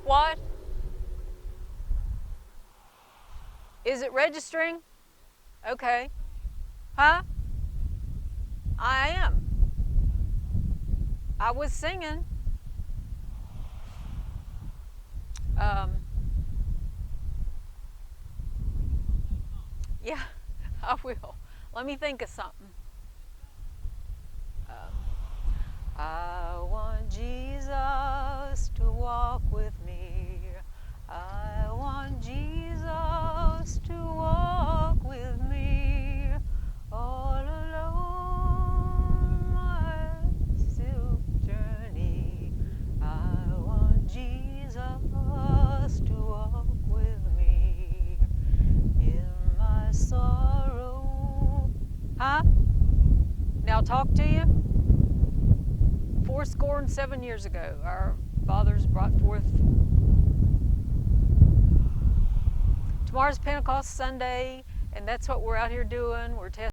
What? Is it registering? Okay. Huh? I am. I was singing. Yeah, I will. Let me think of something. I want Jesus to walk with me. I want Jesus to walk with me. All alone my silk journey. I want Jesus to walk with me in my sorrow. Huh? Now talk to you? 7 years ago, our fathers brought forth. Tomorrow's Pentecost Sunday, and that's what we're out here doing. We're testing.